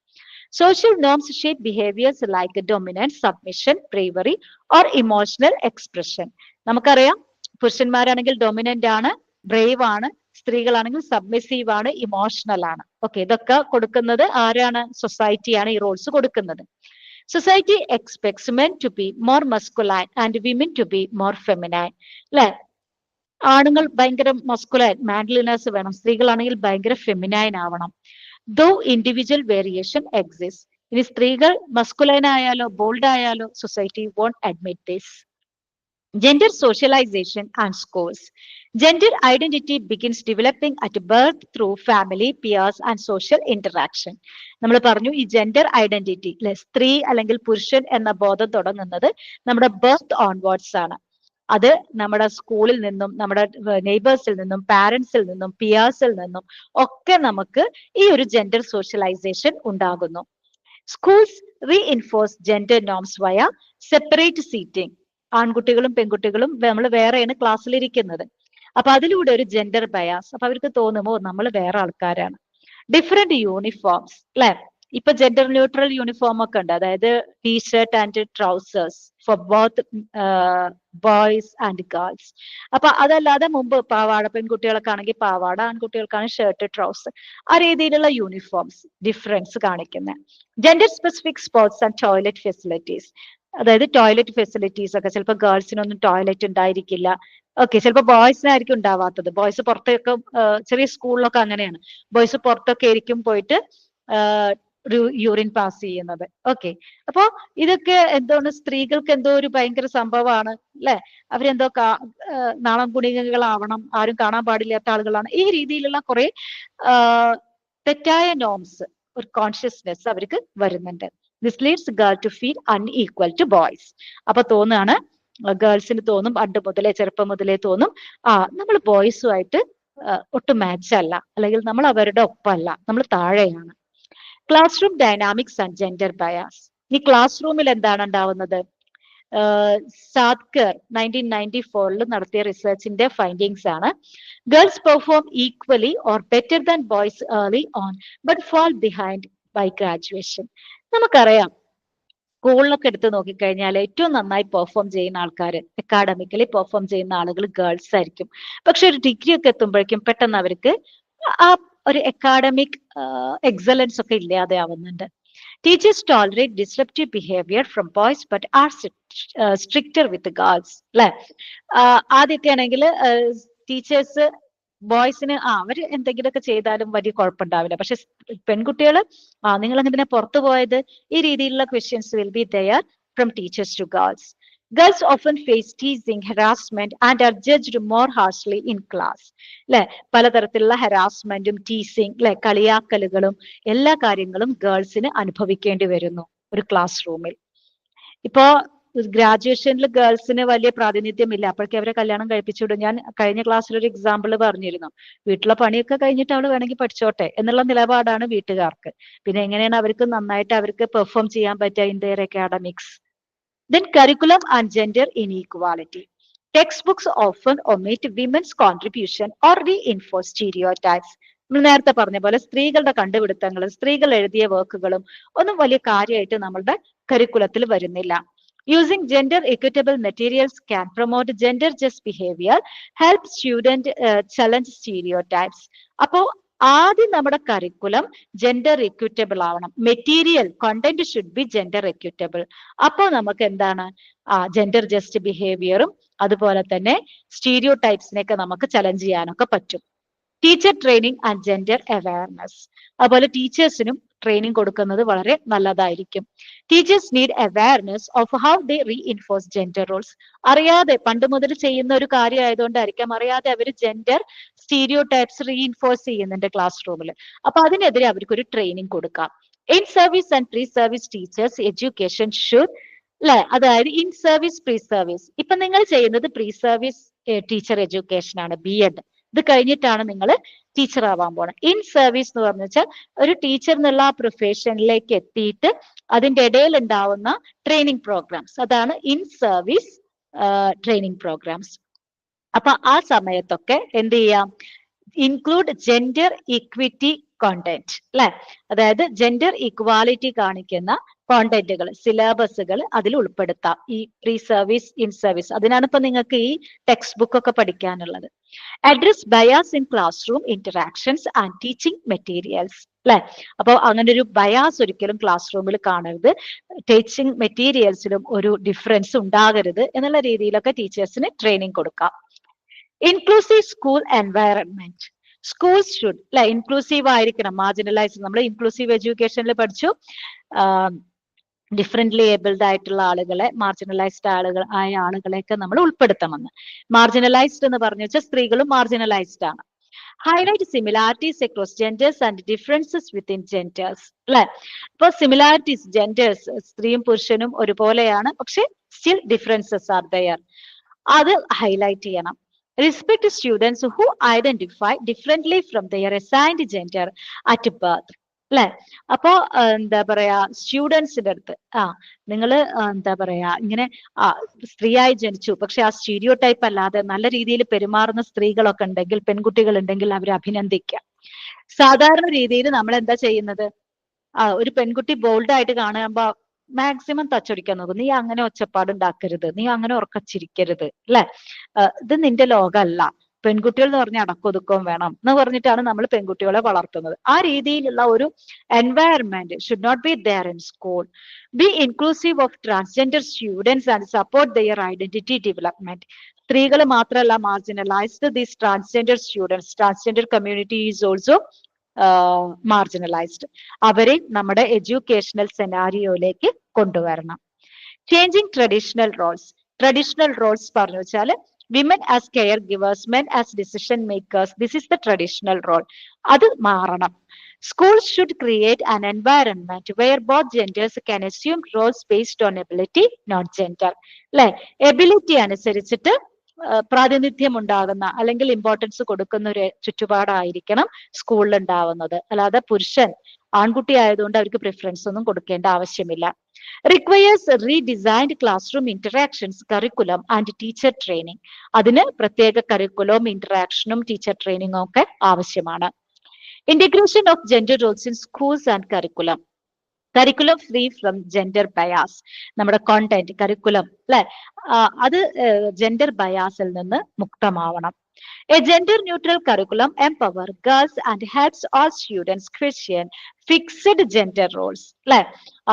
[SPEAKER 1] Social norms shape behaviors like dominance, submission, bravery or emotional expression. നമുക്കറിയാം പുരുഷന്മാരാണെങ്കിൽ ഡൊമിനന്റ് ആണ്, ബ്രേവ് ആണ്, സ്ത്രീകളാണെങ്കിൽ സബ്മിസീവ് ആണ്, ഇമോഷണൽ ആണ്. ഓക്കെ, ഇതൊക്കെ കൊടുക്കുന്നത് ആരാണ്? സൊസൈറ്റിയാണ് ഈ റോൾസ് കൊടുക്കുന്നത്. Society expects men to be more masculine and women to be more feminine, അല്ലെ? ആണുങ്ങൾ ഭയങ്കര മസ്കുലൈൻ മാൻലിനെസ് വേണം, സ്ത്രീകളാണെങ്കിൽ ഭയങ്കര ഫെമിനൈൻ ആവണം. Though individual variation exists, ഇനി സ്ത്രീകൾ മസ്കുലൈൻ ആയാലോ ബോൾഡ് ആയാലോ society won't admit this. Gender socialization and schools. Gender identity begins developing at birth through family, peers and social interaction. നമ്മൾ പറഞ്ഞു ഈ ജെൻഡർ ഐഡന്റിറ്റി അല്ലെ, സ്ത്രീ അല്ലെങ്കിൽ പുരുഷൻ എന്ന ബോധം തുടങ്ങുന്നത് നമ്മുടെ ബർത്ത് ഓൺവേർഡ്സ് ആണ്. അത് നമ്മുടെ സ്കൂളിൽ നിന്നും, നമ്മുടെ നെയ്ബേഴ്സിൽ നിന്നും, പാരന്റ്സിൽ നിന്നും, പിയേഴ്സിൽ നിന്നും ഒക്കെ നമുക്ക് ഈ ഒരു ജെൻഡർ സോഷ്യലൈസേഷൻ ഉണ്ടാകുന്നു. സ്കൂൾസ് റീഇൻഫോഴ്സ് ജെൻഡർ നോംസ് വയ സെപ്പറേറ്റ് സീറ്റിംഗ്. ആൺകുട്ടികളും പെൺകുട്ടികളും നമ്മൾ വേറെയാണ് ക്ലാസ്സിലിരിക്കുന്നത്. അപ്പൊ അതിലൂടെ ഒരു ജെൻഡർ ബയാസ്, അപ്പൊ അവർക്ക് തോന്നുമോ നമ്മൾ വേറെ ആൾക്കാരാണ്. ഡിഫറെന്റ് യൂണിഫോംസ്, അല്ലെ? ഇപ്പൊ ജെൻഡർ ന്യൂട്രൽ യൂണിഫോം ഒക്കെ ഉണ്ട്, അതായത് T-shirt and trousers for both boys and girls. അപ്പൊ അതല്ലാതെ മുമ്പ് പാവാട, പെൺകുട്ടികൾക്ക് ആണെങ്കിൽ പാവാട, ആൺകുട്ടികൾക്കാണ് ഷർട്ട് ട്രൗസർ, ആ രീതിയിലുള്ള യൂണിഫോംസ് ഡിഫറൻസ് കാണിക്കുന്നത്. Gender specific sports and toilet facilities, അതായത് ടോയ്ലറ്റ് ഫെസിലിറ്റീസ് ഒക്കെ ചിലപ്പോൾ ഗേൾസിനൊന്നും ടോയ്ലറ്റ് ഉണ്ടായിരിക്കില്ല, ഓക്കെ, ചിലപ്പോൾ ബോയ്സിനായിരിക്കും ഉണ്ടാവാത്തത്. ബോയ്സ് പുറത്തൊക്കെ, ചെറിയ സ്കൂളിലൊക്കെ അങ്ങനെയാണ്, ബോയ്സ് പുറത്തൊക്കെ ആയിരിക്കും പോയിട്ട് യൂറിൻ പാസ് ചെയ്യുന്നത്. ഓക്കെ, അപ്പോ ഇതൊക്കെ എന്താണ്, സ്ത്രീകൾക്ക് എന്തോ ഒരു ഭയങ്കര സംഭവമാണ്, അല്ലെ? അവരെന്തോ നാളം കുണികളാവണം, ആരും കാണാൻ പാടില്ലാത്ത ആളുകളാണ്, ഈ രീതിയിലുള്ള കുറെ തെറ്റായ നോംസ്, ഒരു കോൺഷ്യസ്നെസ് അവർക്ക് വരുന്നുണ്ട്. This leads girl to feel unequal to boys. അപ്പൊ തോന്നുകയാണ്, ഗേൾസിന് തോന്നും, പണ്ട് മുതലേ, ചെറുപ്പം മുതലേ തോന്നും, നമ്മൾ ബോയ്സുമായിട്ട് ഒട്ടും മാച്ച് അല്ല, അല്ലെങ്കിൽ നമ്മൾ അവരുടെ ഒപ്പമല്ല, നമ്മൾ താഴെയാണ്. Class room dynamics and gender bias. ഈ ക്ലാസ് റൂമിൽ എന്താണ് ഉണ്ടാവുന്നത്? സാത്കർ 1994 നടത്തിയ റിസർച്ചിന്റെ ഫൈൻഡിങ്സ് ആണ്. Girls perform equally or better than boys early on but fall behind by graduation. നമുക്കറിയാം സ്കൂളിലൊക്കെ എടുത്ത് നോക്കിക്കഴിഞ്ഞാൽ ഏറ്റവും നന്നായി പെർഫോം ചെയ്യുന്ന ആൾക്കാർ, അക്കാഡമിക്കലി പെർഫോം ചെയ്യുന്ന ആളുകൾ ഗേൾസ് ആയിരിക്കും. പക്ഷെ ഒരു ഡിഗ്രി ഒക്കെ എത്തുമ്പോഴേക്കും പെട്ടെന്ന് അവർക്ക് ആ ഒരു അക്കാഡമിക് എക്സലൻസ് ഒക്കെ ഇല്ലാതെ ആവുന്നുണ്ട്. Teachers tolerate disruptive behaviour from boys but are stricter with girls, അല്ലെ? ആദ്യമൊക്കെ ആണെങ്കിൽ ടീച്ചേഴ്സ് ബോയ്സിന് അവര് എന്തെങ്കിലുമൊക്കെ ചെയ്താലും വലിയ കുഴപ്പമുണ്ടാവില്ല, പക്ഷെ പെൺകുട്ടികൾ നിങ്ങൾ എന്തിനാ പുറത്തു പോയത്, ഈ രീതിയിലുള്ള questions will be there from teachers to girls. Girls often face teasing, harassment and are judged more harshly in class. അല്ലെ? പലതരത്തിലുള്ള ഹരാസ്മെന്റും ടീസിങ്, അല്ലെ, കളിയാക്കലുകളും എല്ലാ കാര്യങ്ങളും ഗേൾസിന് അനുഭവിക്കേണ്ടി വരുന്നു ഒരു ക്ലാസ് റൂമിൽ. ഇപ്പോ ഗ്രാജുവേഷനിൽ ഗേൾസിന് വലിയ പ്രാതിനിധ്യമില്ല, അപ്പോഴേക്കും അവരെ കല്യാണം കഴിപ്പിച്ചുവിടും. ഞാൻ കഴിഞ്ഞ ക്ലാസ്സിൽ ഒരു എക്സാമ്പിൾ പറഞ്ഞിരുന്നു, വീട്ടിലെ പണിയൊക്കെ കഴിഞ്ഞിട്ട് അവള് വേണമെങ്കിൽ പഠിച്ചോട്ടെ എന്നുള്ള നിലപാടാണ് വീട്ടുകാർക്ക്. പിന്നെ എങ്ങനെയാണ് അവർക്ക് നന്നായിട്ട് അവർക്ക് പെർഫോം ചെയ്യാൻ പറ്റുക in there academics? Then curriculum and gender inequality. Textbooks often omit women's contribution or reinforce stereotypes. നമ്മൾ നേരത്തെ പറഞ്ഞ പോലെ സ്ത്രീകളുടെ കണ്ടുപിടുത്തങ്ങളും സ്ത്രീകൾ എഴുതിയ വർക്കുകളും ഒന്നും വലിയ കാര്യമായിട്ട് നമ്മളുടെ കരിക്കുലത്തിൽ വരുന്നില്ല. Using gender equitable materials can promote gender just behavior, help student challenge stereotypes. അപ്പോ ആദ്യം നമ്മുടെ കരിക്കുലം ജെൻഡർ എക്വിറ്റബിൾ ആവണം. Material content should be gender equitable. അപ്പോൾ നമുക്ക് എന്താണ്, ജെൻഡർ ജസ്റ്റ് ബിഹേവിയറും അതുപോലെ തന്നെ സ്റ്റീരിയോ ടൈപ്സിനെയൊക്കെ നമുക്ക് ചലഞ്ച് ചെയ്യാനൊക്കെ പറ്റും. Teacher training and gender awareness. അതുപോലെ ടീച്ചേഴ്സിനും ട്രെയിനിങ് കൊടുക്കുന്നത് വളരെ നല്ലതായിരിക്കും. Teachers need awareness of how they reinforce gender roles. അറിയാതെ പണ്ട് മുതൽ ചെയ്യുന്ന ഒരു കാര്യം ആയതുകൊണ്ടായിരിക്കാം അറിയാതെ അവർ ജെൻഡർ സ്റ്റീരിയോ ടൈപ്സ് റീഇൻഫോഴ്സ് ചെയ്യുന്നുണ്ട് ക്ലാസ് റൂമിൽ. അപ്പൊ അതിനെതിരെ അവർക്കൊരു ട്രെയിനിങ് കൊടുക്കാം. In service and pre service teachers education should, അല്ലെ, അതായത് ഇൻ സർവീസ് പ്രീ സർവീസ്. ഇപ്പൊ നിങ്ങൾ ചെയ്യുന്നത് പ്രീ സർവീസ് ടീച്ചർ എഡ്യൂക്കേഷൻ ആണ്, BEd. ഇത് കഴിഞ്ഞിട്ടാണ് നിങ്ങൾ ടീച്ചർ ആവാൻ പോണത്. ഇൻ സർവീസ് എന്ന് പറഞ്ഞു വെച്ചാൽ ഒരു ടീച്ചർ എന്നുള്ള ആ പ്രൊഫഷനിലേക്ക് എത്തിയിട്ട് അതിന്റെ ഇടയിൽ ഉണ്ടാവുന്ന ട്രെയിനിങ് പ്രോഗ്രാംസ്, അതാണ് ഇൻ സർവീസ് ട്രെയിനിങ് പ്രോഗ്രാംസ്. അപ്പൊ ആ സമയത്തൊക്കെ എന്ത് ചെയ്യാം, ഇൻക്ലൂഡ് ജെൻഡർ ഇക്വിറ്റി കോണ്ടന്റ്, അല്ലെ, അതായത് ജെൻഡർ ഇക്വാലിറ്റി കാണിക്കുന്ന കോണ്ടന്റുകൾ, സിലബസുകൾ അതിൽ ഉൾപ്പെടുത്താം. ഈ പ്രീ സർവീസ്, ഇൻ സർവീസ്, അതിനാണ് ഇപ്പൊ നിങ്ങൾക്ക് ഈ ടെക്സ്റ്റ് ബുക്ക് ഒക്കെ പഠിക്കാനുള്ളത്. Address bias in class room interactions and teaching materials, അല്ലെ. അപ്പോൾ അങ്ങനെ ഒരു ബയാസ് ഒരിക്കലും ക്ലാസ് റൂമിൽ കാണരുത്, ടീച്ചിങ് മെറ്റീരിയൽസിലും ഒരു ഡിഫറൻസ് ഉണ്ടാകരുത് എന്നുള്ള രീതിയിലൊക്കെ ടീച്ചേഴ്സിന് ട്രെയിനിങ് കൊടുക്കാം. Inclusive school environment. Schools should, അല്ലെ, ഇൻക്ലൂസീവ് ആയിരിക്കണം. മാർജിനലൈസ്, നമ്മൾ ഇൻക്ലൂസീവ് എഡ്യൂക്കേഷനിൽ പഠിച്ചു, ഡിഫറെന്റ്ലി ഏബിൾഡ് ആയിട്ടുള്ള ആളുകളെ, മാർജിനലൈസ്ഡ് ആയ ആളുകളെയൊക്കെ നമ്മൾ ഉൾപ്പെടുത്തണമെന്ന്. മാർജിനലൈസ്ഡ് എന്ന് പറഞ്ഞു വെച്ചാൽ സ്ത്രീകളും മാർജിനലൈസ്ഡ് ആണ്. Highlight similarities across genders and differences within genders, അല്ലെ. ഇപ്പൊ സിമിലാരിറ്റീസ്, ജെൻഡേഴ്സ്, സ്ത്രീയും പുരുഷനും ഒരുപോലെയാണ്, പക്ഷെ സ്റ്റിൽ ഡിഫറൻസസ് ആർ ദയർ, അത് ഹൈലൈറ്റ് ചെയ്യണം. Respect students who identify differently from their assigned gender at birth, അല്ലെ. അപ്പോ എന്താ പറയാ, സ്റ്റുഡൻസിന്റെ അടുത്ത് നിങ്ങൾ എന്താ പറയാ, ഇങ്ങനെ സ്ത്രീയായി ജനിച്ചു പക്ഷെ ആ സ്റ്റീരിയോ ടൈപ്പ് അല്ലാതെ നല്ല രീതിയിൽ പെരുമാറുന്ന സ്ത്രീകളൊക്കെ ഉണ്ടെങ്കിൽ, പെൺകുട്ടികൾ ഉണ്ടെങ്കിൽ അവരെ അഭിനന്ദിക്കുക. സാധാരണ രീതിയിൽ നമ്മൾ എന്താ ചെയ്യുന്നത്, ഒരു പെൺകുട്ടി ബോൾഡ് ആയിട്ട് കാണുമ്പോ മാക്സിമം തച്ചൊടിക്കാൻ നോക്കും. നീ അങ്ങനെ ഒച്ചപ്പാടുണ്ടാക്കരുത്, നീ അങ്ങനെ ഉറക്കച്ചിരിക്കരുത്, അല്ലെ, ഇത് നിന്റെ ലോകമല്ല, പെൺകുട്ടികൾ എന്ന് പറഞ്ഞ അടക്കൊതുക്കവും വേണം എന്ന് പറഞ്ഞിട്ടാണ് നമ്മൾ പെൺകുട്ടികളെ വളർത്തുന്നത്. ആ രീതിയിലുള്ള ഒരു environment should not be there in school. Be inclusive of transgender students and support their identity development. സ്ത്രീകൾ മാത്രമല്ല marginalised, these transgender students, transgender community is also marginalised. അവരെ നമ്മുടെ എഡ്യൂക്കേഷണൽ സെനാരിയോയിലേക്ക് കൊണ്ടുവരണം. Changing traditional roles. Traditional roles പറഞ്ഞു വെച്ചാൽ women as care givers, men as decision makers, this is the traditional role. അത് മാറണം. School should create an environment where both genders can assume Rolls based on ability, not gender, അല്ലെ. Ability അനുസരിച്ചിട്ട് പ്രാതിനിധ്യം ഉണ്ടാകുന്ന അല്ലെങ്കിൽ importance കൊടുക്കുന്ന ഒരു ചുറ്റുപാടായിരിക്കണം സ്കൂളിൽ ഉണ്ടാവുന്നത്. അല്ലാതെ പുരുഷൻ ആൺകുട്ടി ആയതുകൊണ്ട് അവർക്ക് പ്രിഫറൻസ് ഒന്നും കൊടുക്കേണ്ട ആവശ്യമില്ല. Requires redesigned classroom interactions, curriculum and teacher training. അതിന് പ്രത്യേക കറിക്കുലവും ഇന്ററാക്ഷനും ടീച്ചർ ട്രെയിനിങ്ങും ഒക്കെ ആവശ്യമാണ്. Integration of gender roles in schools and curriculum. Curriculum free from gender bias. നമ്മുടെ കോണ്ടന്റ് കരിക്കുലം, അല്ലെ, അത് ജെൻഡർ ബയാസിൽ നിന്ന് മുക്തമാവണം. A gender neutral curriculum empower girls and helps all students question fixed gender roles, അല്ലെ.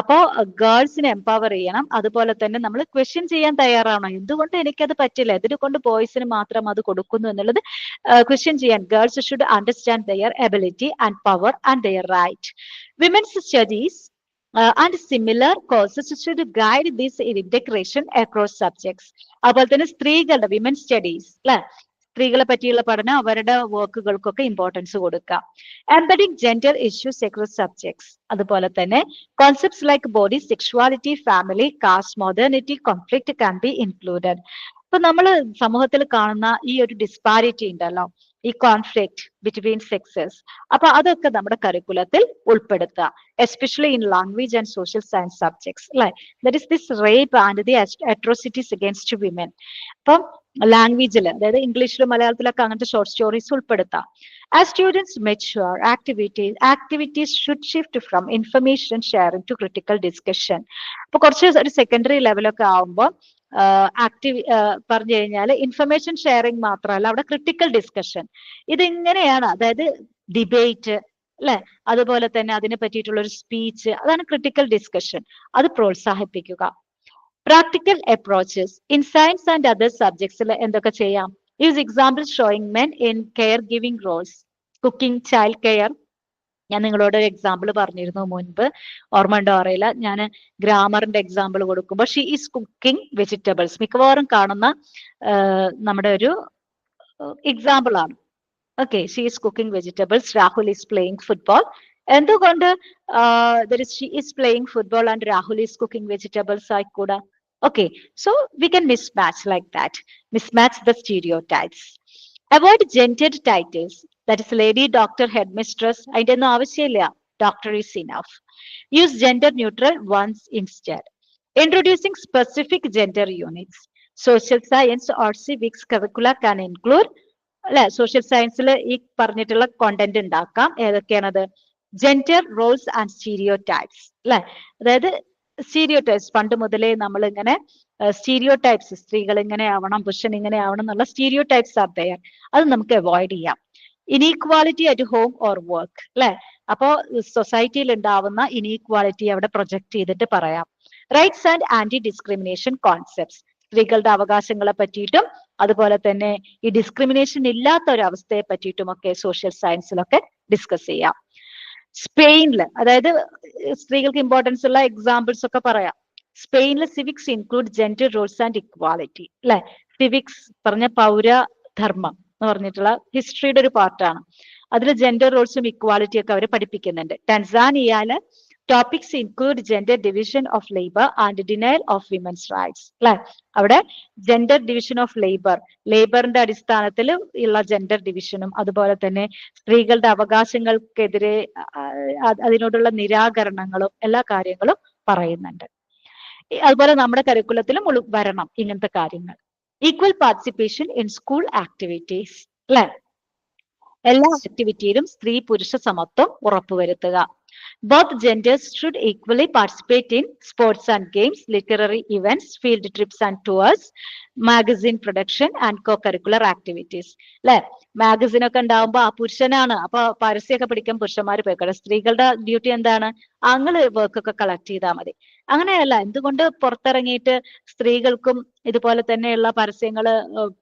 [SPEAKER 1] അപ്പോ ഗേൾസിനെ എംപവർ ചെയ്യണം, അതുപോലെ തന്നെ നമ്മൾ ക്വസ്റ്റ്യൻ ചെയ്യാൻ തയ്യാറാണോ, എന്തുകൊണ്ട് എനിക്കത് പറ്റില്ല, എന്തുകൊണ്ട് ബോയ്സിന് മാത്രം അത് കൊടുക്കുന്നു എന്നുള്ളത് ക്വസ്റ്റ്യൻ ചെയ്യാൻ. Girls should understand their ability and power and their right. Women's studies and similar courses should guide this integration across subjects. അതുപോലെ തന്നെ സ്ത്രീകളുടെ വിമൻ സ്റ്റഡീസ്, അല്ലെ, സ്ത്രീകളെ പറ്റിയുള്ള പഠനം, അവരുടെ വർക്കുകൾക്കൊക്കെ ഇമ്പോർട്ടൻസ് കൊടുക്കുക. Embedding gender issues across subjects. അതുപോലെ തന്നെ concepts like body, sexuality, family, caste, modernity, conflict can be included. ഇപ്പൊ നമ്മൾ സമൂഹത്തിൽ കാണുന്ന ഈ ഒരു ഡിസ്പാരിറ്റി ഉണ്ടല്ലോ, ഈ കോൺഫ്ലിക്റ്റ് ബിറ്റ്വീൻ സെക്സസ്, അപ്പൊ അതൊക്കെ നമ്മുടെ കരിക്കുലത്തിൽ ഉൾപ്പെടുത്തുക. Especially in language and social science subjects, അല്ലെ. That is this rape and the atrocities against women. അപ്പം ലാംഗ്വേജിൽ, അതായത് ഇംഗ്ലീഷിലും മലയാളത്തിലൊക്കെ അങ്ങനത്തെ ഷോർട്ട് സ്റ്റോറീസ് ഉൾപ്പെടുത്താം. As students mature, activities should shift from information sharing to critical discussion. അപ്പൊ കുറച്ച് ഒരു സെക്കൻഡറി ലെവലൊക്കെ ആവുമ്പോൾ പറഞ്ഞു കഴിഞ്ഞാൽ ഇൻഫർമേഷൻ ഷെയറിംഗ് മാത്രമല്ല, അവിടെ ക്രിട്ടിക്കൽ ഡിസ്കഷൻ ഇതിങ്ങനെയാണ്, അതായത് ഡിബേറ്റ്, അല്ലെ, അതുപോലെ തന്നെ അതിനെ പറ്റിയിട്ടുള്ള ഒരു സ്പീച്ച്, അതാണ് ക്രിട്ടിക്കൽ ഡിസ്കഷൻ. അത് പ്രോത്സാഹിപ്പിക്കുക. Practical approaches in science and other സബ്ജക്ട്സിൽ എന്തൊക്കെ ചെയ്യാം? Use example showing men in caregiving roles, cooking, child care, ഞാൻ നിങ്ങളോട് ഒരു എക്സാമ്പിൾ പറഞ്ഞിരുന്നു മുൻപ്, ഓർമ്മ ഉണ്ടോ അറിയില്ല. ഞാൻ ഗ്രാമറിന്റെ എക്സാമ്പിൾ കൊടുക്കുമ്പോൾ ഷീ ഈസ് കുക്കിംഗ് വെജിറ്റബിൾസ് മിക്കവാറും കാണുന്ന നമ്മുടെ ഒരു എക്സാമ്പിൾ ആണ്. Okay, she is cooking vegetables, Rahul is playing football. എന്തുകൊണ്ട് she is playing football and Rahul is cooking vegetables ആയിക്കൂടാ? Okay, so we can mismatch like that, mismatch the stereotypes. Avoid gendered titles, that is lady, doctor, headmistress. അതിന്റെ ഒന്നും ആവശ്യമില്ല, doctor is enough. Use gender neutral ones instead. Introducing specific gender units. Social science or civics curricula can include, അല്ലെ, social സയൻസിൽ ഈ പറഞ്ഞിട്ടുള്ള content ഉണ്ടാക്കാം. ഏതൊക്കെയാണത്? Gender roles and stereotypes, അല്ലെ, അതായത് സ്റ്റീരിയോ ടൈപ്സ്. പണ്ട് മുതലേ നമ്മൾ ഇങ്ങനെ സ്റ്റീരിയോ ടൈപ്സ്, സ്ത്രീകൾ ഇങ്ങനെ ആവണം, പുരുഷൻ ഇങ്ങനെ ആവണം എന്നുള്ള സ്റ്റീരിയോ ടൈപ്സ് ആർ ദയർ. അത് നമുക്ക് അവോയ്ഡ് ചെയ്യാം. Inequality at home or work, അല്ലെ, അപ്പോ സൊസൈറ്റിയിൽ ഉണ്ടാവുന്ന ഇനീക്വാലിറ്റി അവിടെ പ്രൊജക്ട് ചെയ്തിട്ട് പറയാം. Rights and anti discrimination concepts, സ്ത്രീകളുടെ അവകാശങ്ങളെ പറ്റിയിട്ടും അതുപോലെ തന്നെ ഈ ഡിസ്ക്രിമിനേഷൻ ഇല്ലാത്ത ഒരു അവസ്ഥയെ പറ്റിയിട്ടുമൊക്കെ സോഷ്യൽ സയൻസിലൊക്കെ ഡിസ്കസ് ചെയ്യാം. സ്പെയിനിൽ, അതായത് സ്ത്രീകൾക്ക് ഇമ്പോർട്ടൻസ് ഉള്ള എക്സാമ്പിൾസ് ഒക്കെ പറയാം. സ്പെയിനിൽ civics include gender roles and equality, അല്ലെ. സിവിക്സ് പറഞ്ഞ പൗരധർമ്മം എന്ന് പറഞ്ഞിട്ടുള്ള ഹിസ്റ്ററിയുടെ ഒരു പാർട്ടാണ്. അതിൽ ജെൻഡർ റോൾസും ഇക്വാലിറ്റി ഒക്കെ അവർ പഠിപ്പിക്കുന്നുണ്ട്. ടാൻസാനിയയില് topics include gender division of labour and denial of women's rights, അല്ലെ. അവിടെ ജെൻഡർ ഡിവിഷൻ ഓഫ് ലേബറിന്റെ അടിസ്ഥാനത്തിൽ ഉള്ള ജെൻഡർ ഡിവിഷനും അതുപോലെ തന്നെ സ്ത്രീകളുടെ അവകാശങ്ങൾക്കെതിരെ അതിനോടുള്ള നിരാകരണങ്ങളും എല്ലാ കാര്യങ്ങളും പറയുന്നുണ്ട്. അതുപോലെ നമ്മുടെ കരിക്കുലത്തിലും വരണം ഇങ്ങനത്തെ കാര്യങ്ങൾ. Equal participation in school activities, അല്ലെ, എല്ലാ ആക്ടിവിറ്റിയിലും സ്ത്രീ പുരുഷ സമത്വം ഉറപ്പുവരുത്തുക. Both genders should equally participate in sports and games, literary events, field trips and tours, magazine production and co-curricular activities. അല്ലെ, മാഗസിൻ ഒക്കെ ഉണ്ടാവുമ്പോ ആ പുരുഷനാണ്, അപ്പൊ പരസ്യമൊക്കെ പിടിക്കാൻ പുരുഷന്മാർ പോയിക്കോട്ടെ. സ്ത്രീകളുടെ ഡ്യൂട്ടി എന്താണ്? ആങ്ങള് വർക്ക് ഒക്കെ കളക്ട് ചെയ്താൽ മതി. അങ്ങനെയല്ല, എന്തുകൊണ്ട് പുറത്തിറങ്ങിയിട്ട് സ്ത്രീകൾക്കും ഇതുപോലെ തന്നെയുള്ള പരസ്യങ്ങൾ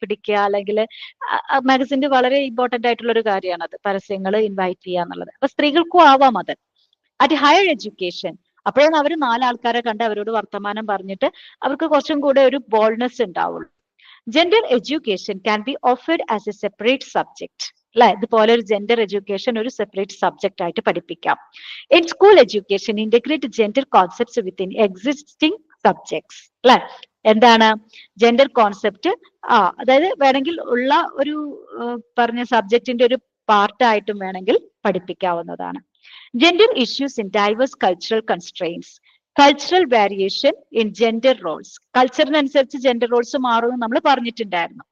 [SPEAKER 1] പിടിക്കുക, അല്ലെങ്കിൽ മാഗസിന്റെ വളരെ ഇമ്പോർട്ടന്റ് ആയിട്ടുള്ള ഒരു കാര്യമാണ് അത്, പരസ്യങ്ങൾ ഇൻവൈറ്റ് ചെയ്യുക എന്നുള്ളത്. അപ്പൊ സ്ത്രീകൾക്കും ആവാം അത്. അറ്റ് ഹയർ എഡ്യൂക്കേഷൻ, അപ്പോഴാണ് അവർ നാലാൾക്കാരെ കണ്ട് അവരോട് വർത്തമാനം പറഞ്ഞിട്ട് അവർക്ക് കുറച്ചും കൂടെ ഒരു ബോൾഡ്നെസ് ഉണ്ടാവുള്ളൂ. Gender education can be offered as A separate subject, അല്ലെ. ഇതുപോലെ ഒരു ജെൻഡർ എഡ്യൂക്കേഷൻ ഒരു സെപ്പറേറ്റ് സബ്ജക്ട് ആയിട്ട് പഠിപ്പിക്കാം. In school education integrate gender concepts within existing subjects, അല്ലെ. എന്താണ് ജെൻഡർ കോൺസെപ്റ്റ്? അതായത് വേണമെങ്കിൽ ഉള്ള ഒരു പറഞ്ഞ സബ്ജക്റ്റിന്റെ ഒരു പാർട്ടായിട്ടും വേണമെങ്കിൽ പഠിപ്പിക്കാവുന്നതാണ്. Gender issues in diverse cultural constraints. Cultural variation in gender roles. കൾച്ചറിനനുസരിച്ച് ജെൻഡർ റോൾസ് മാറുമെന്ന് നമ്മൾ പറഞ്ഞിട്ടുണ്ടായിരുന്നു.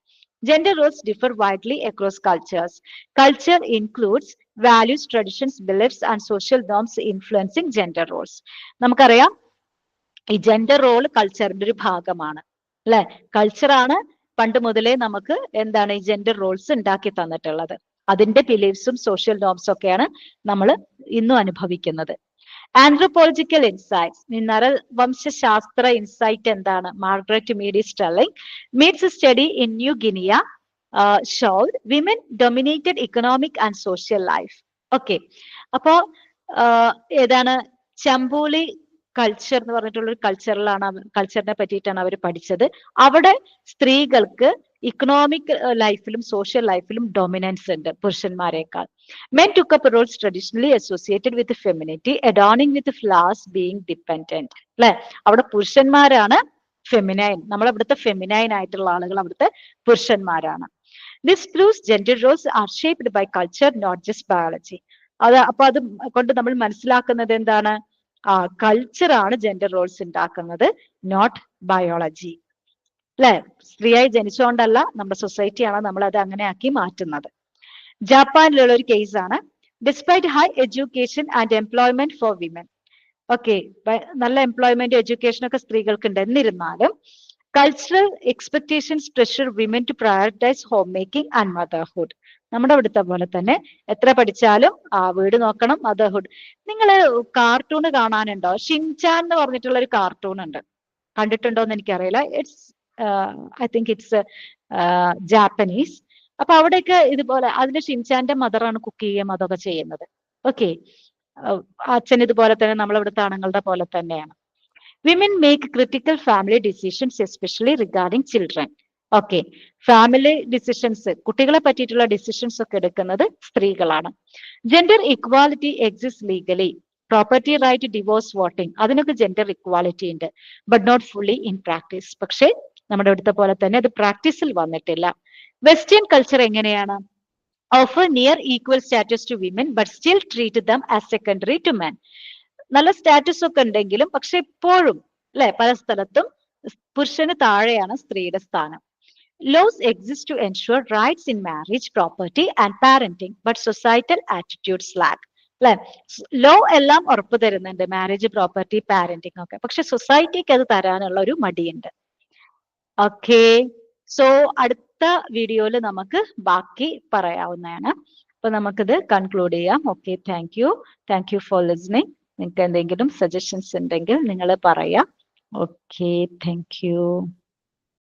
[SPEAKER 1] Gender roles differ widely across cultures. Culture includes values, traditions, beliefs and social norms influencing gender roles. നമുക്കറിയാം ഈ ജെൻഡർ റോൾ കൾച്ചറിന്റെ ഒരു ഭാഗമാണ്, അല്ലെ. കൾച്ചറാണ് പണ്ട് മുതലേ നമുക്ക് എന്താണ് ഈ ജെൻഡർ റോൾസ് ഉണ്ടാക്കി തന്നിട്ടുള്ളത്. അതിന്റെ ബിലീഫ്സും സോഷ്യൽ നോംസും ഒക്കെയാണ് നമ്മൾ ഇന്നും അനുഭവിക്കുന്നത്. ആന്ത്രോപോളജിക്കൽ ഇൻസൈറ്റ്സ്, നരവംശാസ്ത്ര ഇൻസൈറ്റ് എന്താണ്? Margaret Mead is telling, Mead's study in New Guinea showed women dominated economic and social life. Okay, അപ്പോ ഏതാണ് ചമ്പൂലി കൾച്ചർ എന്ന് പറഞ്ഞിട്ടുള്ള ഒരു കൾച്ചറിനെ പറ്റിയിട്ടാണ് അവർ പഠിച്ചത്. അവിടെ സ്ത്രീകൾക്ക് ഇക്കണോമിക് ലൈഫിലും സോഷ്യൽ ലൈഫിലും ഡൊമിനൻസ് ഉണ്ട് പുരുഷന്മാരെക്കാൾ. Men took up roles traditionally associated with femininity, adorning with flowers, being dependent, അല്ലെ. അവിടെ പുരുഷന്മാരാണ് ഫെമിനൈൻ, നമ്മളിവിടുത്തെ ഫെമിനൈൻ ആയിട്ടുള്ള ആളുകൾ അവിടുത്തെ പുരുഷന്മാരാണ്. This proves gender roles are shaped by culture, not just biology. അപ്പൊ അത് കൊണ്ട് നമ്മൾ മനസ്സിലാക്കുന്നത് എന്താണ്? കൾച്ചറാണ് ജെൻഡർ റോൾസ് ഉണ്ടാക്കുന്നത്, നോട്ട് ബയോളജി, അല്ലെ. സ്ത്രീയായി ജനിച്ചുകൊണ്ടല്ല, നമ്മുടെ സൊസൈറ്റിയാണ് നമ്മൾ അത് അങ്ങനെ ആക്കി മാറ്റുന്നത്. ജപ്പാനിലുള്ള ഒരു കേസാണ്. Despite high education and employment for women, okay, നല്ല എംപ്ലോയ്മെന്റ് എഡ്യൂക്കേഷൻ ഒക്കെ സ്ത്രീകൾക്ക് ഉണ്ട്, എന്നിരുന്നാലും cultural expectations pressure women to prioritise home making and motherhood. നമ്മുടെ ഇവിടുത്തെ പോലെ തന്നെ എത്ര പഠിച്ചാലും വീട് നോക്കണം, മദർഹുഡ്. നിങ്ങൾ കാർട്ടൂൺ കാണാനുണ്ടോ? ഷിൻചാൻ എന്ന് പറഞ്ഞിട്ടുള്ള ഒരു കാർട്ടൂൺ ഉണ്ട്, കണ്ടിട്ടുണ്ടോ എന്ന് എനിക്കറിയില്ല. I think it's Japanese. അപ്പൊ അവിടെയൊക്കെ ഇതുപോലെ അതിന്റെ ഷിൻചാന്റെ മദറാണ് കുക്ക് ചെയ്യുകയും അതൊക്കെ ചെയ്യുന്നത്. ഓക്കെ. അച്ഛൻ ഇതുപോലെ തന്നെ നമ്മളിവിടുത്തെ ആണുങ്ങളുടെ പോലെ തന്നെയാണ്. Women make critical family decisions especially regarding children. Okay. Family decisions, കുട്ടികളെ പറ്റിയിട്ടുള്ള ഡിസിഷൻസ് ഒക്കെ എടുക്കുന്നത് സ്ത്രീകളാണ്. Gender equality exist legally. Property right, divorce, voting, അതിനൊക്കെ ജെൻഡർ ഇക്വാലിറ്റി ഉണ്ട്, but not fully in practice. പക്ഷേ നമ്മുടെ ഇവിടുത്തെ പോലെ തന്നെ അത് പ്രാക്ടീസിൽ വന്നിട്ടില്ല. വെസ്റ്റേൺ കൾച്ചർ എങ്ങനെയാണ്? Offer near equal status to women but still treat them as secondary to men. നല്ല സ്റ്റാറ്റസ് ഒക്കെ ഉണ്ടെങ്കിലും പക്ഷെ ഇപ്പോഴും അല്ലെ പല സ്ഥലത്തും പുരുഷന് താഴെയാണ് സ്ത്രീയുടെ സ്ഥാനം. Laws exist to ensure rights in marriage, property and parenting, but societal attitudes lack. അല്ലെ, ലോ എല്ലാം ഉറപ്പു തരുന്നുണ്ട്, മാരേജ്, പ്രോപ്പർട്ടി, പാരന്റിങ് ഒക്കെ, പക്ഷെ സൊസൈറ്റിക്ക് അത് തരാനുള്ള ഒരു മടിയുണ്ട്. ഓക്കെ, സോ അടുത്ത വീഡിയോയിൽ നമുക്ക് ബാക്കി പറയാവുന്നതാണ്. അപ്പൊ നമുക്കിത് കൺക്ലൂഡ് ചെയ്യാം. Okay, thank you for listening. നിങ്ങൾക്ക് എന്തെങ്കിലും സജഷൻസ് ഉണ്ടെങ്കിൽ നിങ്ങൾ പറയാം. Okay, thank you.